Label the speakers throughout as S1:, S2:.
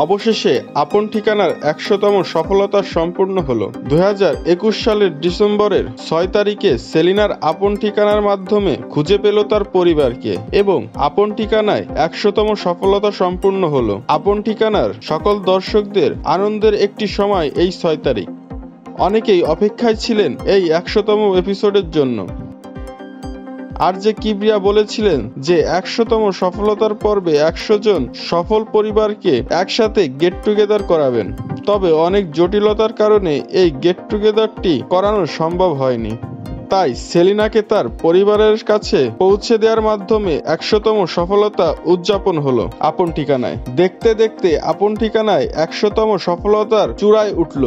S1: অবশেষে আপন ঠিকানার ১০০তম সফলতা সম্পূর্ণ হলো। ২০২১ সালের ডিসেম্বরের ৬ তারিখে সেলিনার আপন ঠিকানার মাধ্যমে খুঁজে পেল তার পরিবারকে এবং আপন ঠিকানায় ১০০তম সফলতা সম্পূর্ণ হলো। আপন ঠিকানার সকল দর্শকদের আনন্দের একটি সময় এই ৬ তারিখ। অনেকেই অপেক্ষায় ছিলেন এই ১০০তম এপিসোডের জন্য। আরজে কিবরিয়া বলেছিলেন যে ১০০তম সফলতার পর্বে ১০০ জন সফল পরিবারকে একসাথে গেট টুগেদার করাবেন। তবে অনেক জটিলতার কারণে এই গেট টুগেদারটি করানো সম্ভব হয়নি। তাই সেলিনাকে তার পরিবারের কাছে পৌঁছে দেওয়ার মাধ্যমে ১০০তম সফলতা উদযাপন হলো আপন ঠিকানায়। দেখতে দেখতে আপন ঠিকানায় ১০০তম সফলতার চূড়ায় উঠল।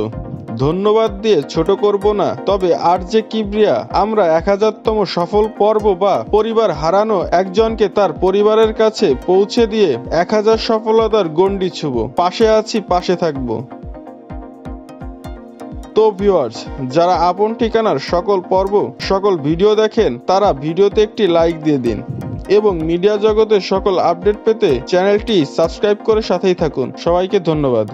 S1: ধন্যবাদ দিয়ে ছোট করব না, তবে আরজে কিবরিয়া আমরা ১০০০তম সফল পর্ব বা পরিবার হারানো একজনকে তার পরিবারের কাছে পৌঁছে দিয়ে ১০০০ সফলতার গণ্ডি ছুঁব। পাশে আছি, পাশে থাকবো। তো ভিউয়ার্স, যারা আপন ঠিকানার সকল পর্ব সকল ভিডিও দেখেন তারা ভিডিওতে একটি লাইক দিয়ে দিন এবং মিডিয়া জগতের সকল আপডেট পেতে চ্যানেলটি সাবস্ক্রাইব করে সাথেই থাকুন। সবাইকে ধন্যবাদ।